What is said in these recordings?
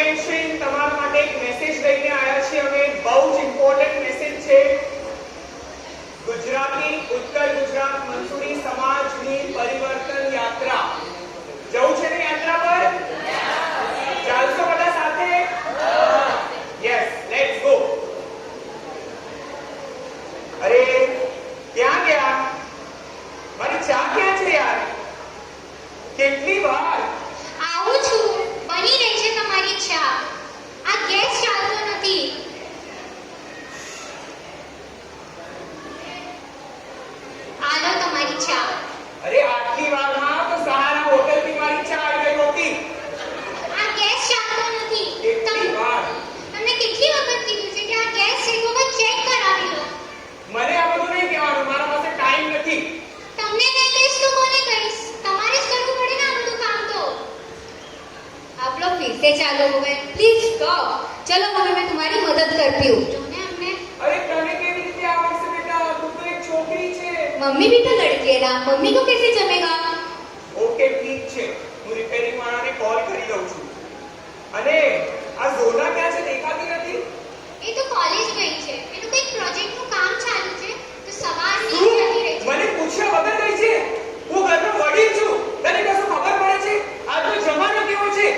Attention, તમારા માટે એક મેસેજ લઈને આવ્યા છીએ અમે. બહુ જ ઇમ્પોર્ટન્ટ મેસેજ છે. ગુજરાતી ઉત્તર ગુજરાત મંસૂરી સમાજની પરિવર્તન યાત્રા જવું છે ને યાત્રા પર? ચાલશો બધા સાથે? Yes, let's go. અરે ક્યાં ગયા? મારી ચા ક્યાં છે યાર? કેટલી વાર આવું છું, બની રહી છે તમારી ચા. આ ગેસ ચાલતો નથી. આ લો તમારી ચા. અરે આટલી વારમાં તો સહારા હોટલથી મારી ચા આવી ગઈ હતી. આ ગેસ ચાલતો નથી. કેટલી વાર તમને કેટલી વખત કીધું છે કે આ ગેસ એક વખત ચેક કરાવી લો. મને આ બધું નહીં કહેવાનું, મારા પાસે ટાઈમ નથી. તમને નહીં કહીશ તો કોને કહીશ? તમારે જ કરવું પડે ને આ બધું કામ તો. आप लोग फिर से चालू हो गए. Please stop. चलो मम्मी मैं तुम्हारी मदद करती हूँ. जो ने हमने अरे तने केवी રીતે આવડશે બેટા? તું તો એક છોકરી છે. मम्मी भी तो लड़की है ना, मम्मी को कैसे जमेगा? ઓકે ઠીક છે, હું રિપેરિંગ વાળાને કોલ કરી દઉં છું. અને આ ઝોલા ક્યાં છે? દેખાતી નથી. એ તો કોલેજ ગઈ છે. એનું કંઈક પ્રોજેક્ટનું કામ ચાલુ છે તો સવારની જતી રહી છે. મને પૂછ્યા વગર ગઈ છે? હું ઘરનો વડીલ છું, તને કશું ખબર પડે છે? આજનો જમાનો કેવો છે?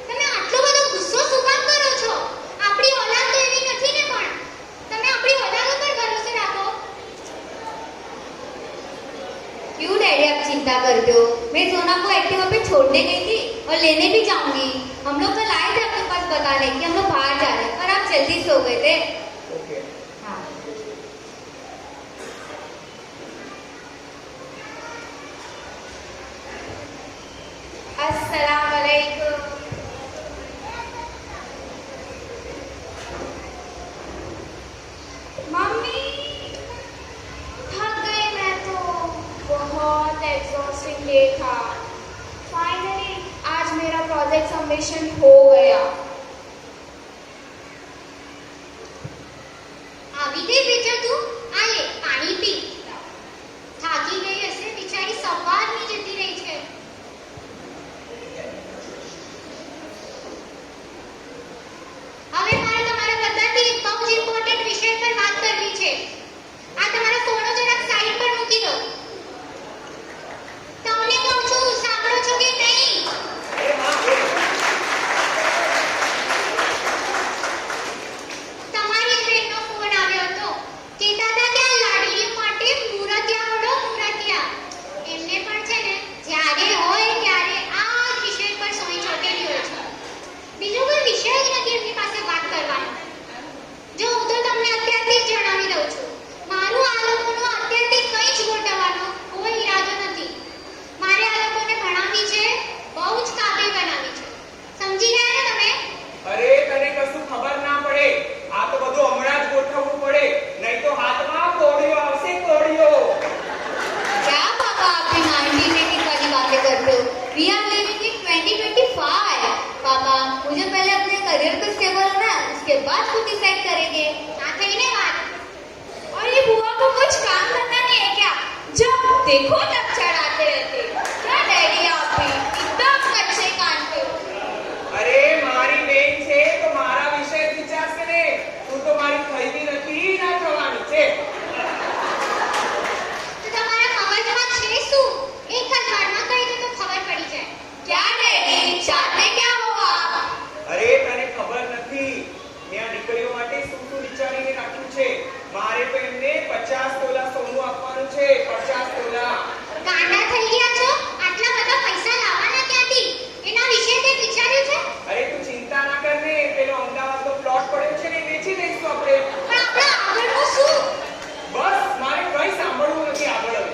તમે આટલો બધો ગુસ્સો શું કામ કરો છો? આપણી ઓલાદ તો એવી નથી ને. પણ તમે આપણી ઓલાદ ઉપર ભરોસો રાખો. क्यों डैडी आप चिंता करते हो? मैं सोना को एक्टिवा पे छोड़ने गई थी और लेने भी जाऊंगी. हम लोग कल आए थे आपके पास बताने कि हम लोग बाहर जा रहे हैं और आप जल्दी सो गए थे. ઓકે हाँ. अस्सलाम वालेकुम. मम्मी थक गई मैं तो. बहुत एग्जॉस्टिंग डे था. फाइनली आज मेरा प्रोजेक्ट सबमिशन हो गया. આવી ગઈ બેટા તું? આ લે પાણી પી. થાકી ગઈ હશે બિચારી, સવારની જતી રહી છે. હવે મારે તમારા બધાથી એક બહુ જ ઇમ્પોર્ટન્ટ વિષય પર વાત કરવી છે. આ તમારો ફોન જરાક સાઈડ પર મૂકી દો. તમને કહું છું, સાંભળો છો કે નહીં? તમારી ફ્રેન્ડનો ફોન આવ્યો હતો. કહેતા હતા કે આ લાડલીઓ માટે મૂર્તિયા વડો મૂર્તિયા. એમને પણ છે ને જ્યારે હોય ત્યારે આ વિષય પર સોઈ ચોટેલી હોય છે. બીજો કોઈ વિષય જ નથી એમની પાસે વાત કરવાનો. જો હું તો તમને અત્યારથી જ જણાવી દઉં છું, મારું આ લોકોનો અત્યારથી કંઈ જ ગોઠવવાનો કોઈ ઈરાદો નથી. મારે આ લોકોને ભણાવવી છે, બહુ જ કાબિલ બનાવવી છે. સમજી ગયા ને તમે? અરે તને કશું ખબર ના પડે. આ તો બધું હમણાં જ ગોઠવવું પડે, નહીં તો હાથમાં કોળીઓ આવશે, કોળીઓ. क्या पापा आप भी 1980 वाली बातें करते हो? We are living in 2025. पापा मुझे पहले अपने करियर पे स्टेबल होना है, उसके बाद खुद डिसाइड करेंगे. ना कहीं ने बात. और ये बुआ को कुछ काम करना नहीं है क्या? जब देखो तब चढ़ाते रहते. क्या डैडी आप भी एकदम कच्चे कान पे हो. અરે મારી બેન છે તો મારા વિશે જ વિચારશે ને. તું તો મારી થઈવી નથી, ના થવાની છે. तो તમારા મગજમાં છે શું? એક જ વારમાં કહી દો તો ખબર પડી જાય. क्या डैडी चाहते क्या हो आप? અરે તને ખબર નથી મેં આ દીકરીઓ માટે શું શું વિચારીને રાખ્યું છે. મારે તો એમને 50 તોલા સોનું આપવાનું છે. 50 તોલા. ગાંડા થઈ ગયા છો? આટલા બધા પૈસા લાવવાના ક્યાંથી? એના વિશે કંઈ વિચાર્યું છે? અરે તું ચિંતા ના કર ને, પેલો અમદાવાદનો પ્લોટ પડ્યો છે ને એ વેચી દઈશું આપણે. પણ આપણા આગળનું શું? બસ મારે કંઈ સાંભળવું નથી આગળ હવે.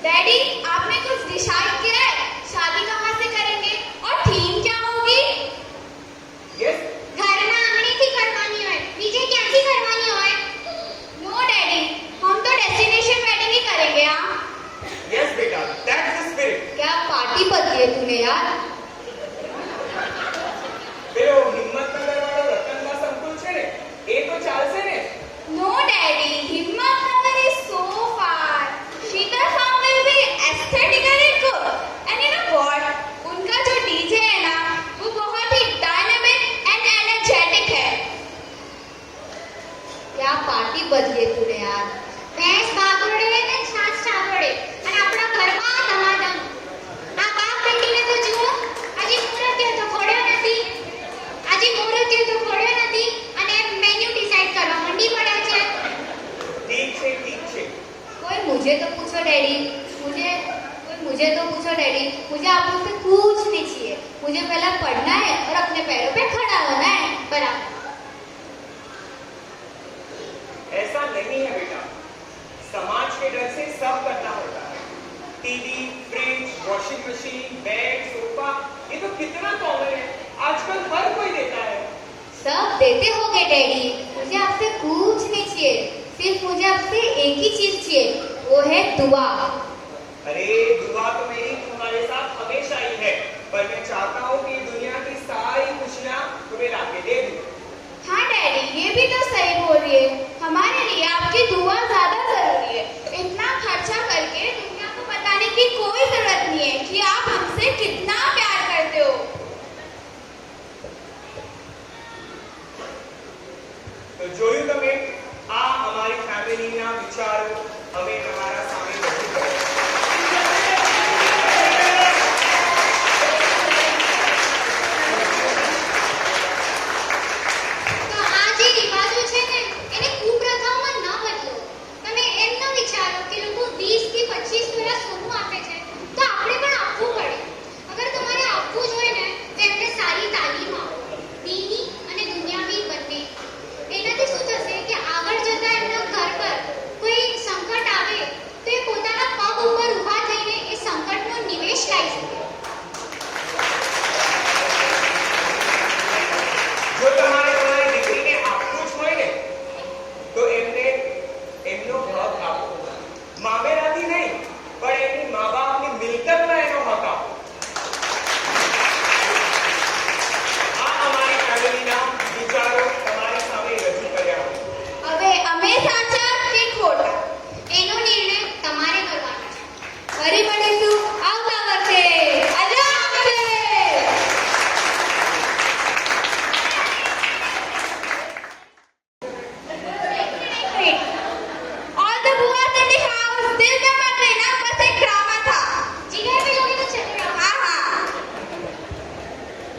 डैडी आपने कुछ डिसाइड किया है? शादी कहाँ से करेंगे और थीम क्या होगी? યસ घरना आंगणेથી કરવાની હોય, બીજે ક્યાંથી કરવાની હોય? नो डैडी हम तो डेस्टिनेशन वेडिंग ही करेंगे. हाँ યસ બેટા, ધેટ્સ ધ સ્પિરિટ. क्या पार्टी बदली है तूने यार. પેલો હિંમતનગર વાળો રતનદાસ અંકુલ છે ને, એ તો ચાલશે ને? No daddy Himmatnagar is so far. Sheetal farm will be aesthetically good. And you know what, उनका जो डीजे है ना वो बहुत ही डायनामिक मुझे तो पूछो डैडी, मुझे आप लोग से कुछ नहीं चाहिए। मुझे पहले पढ़ना है और अपने पैरों पे खड़ा होना है, बराबर। ऐसा नहीं है बेटा, समाज के डर से सब करना पड़ता है। TV, fridge, washing machine, bed, sofa, ये तो कितना कॉमन है, आजकल हर कोई देता है। सब देते होगे डैडी, मुझे आपसे कुछ नहीं चाहिए। सिर्फ मुझे आपसे एक ही चीज चाहिए, वो है दुआ। अरे दुआ तो मेरी तुम्हारे साथ हमेशा ही है, पर मैं चाहता हूँ कि दुनिया की सारी खुशियाँ तुम्हें लाके दे दूँ। हाँ डैडी, ये भी तो सही बोल रही है। हमारे लिए आपकी दुआ ज्यादा जरूरी है। इतना खर्चा करके दुनिया को बताने की कोई जरूरत नहीं है कि आप हमसे कितना प्यार करते हो। તો જોયું તમે, આ અમારી ફેમિલીના વિચારો અમે તમારા સામે રજૂ કર્યા. તો આ જે રિવાજો છે ને, એને કુપ્રથાઓમાં ન બદલો. તમે એમ ન વિચારો કે લોકો 20 થી 25 તોલા સોનું આપે છે, તો આપણે પણ આપવું પડે. અગર તમારે આપવું જ હોય ને, તો એમને સારી તાલીમ આપો, દીની અને દુનિયાવી બંને. એનાથી શું થશે કે આગળ જતા એમના ઘર પર કોઈ સંકટ આવે તો એ પોતાના પગ ઉપર ઊભા થઈને એ સંકટનો નિવેશ લાવી શકે. જો તમારે તમારી દીકરીને આપવું જ હોય ને, તો એમને એમનો હક આપો. મામે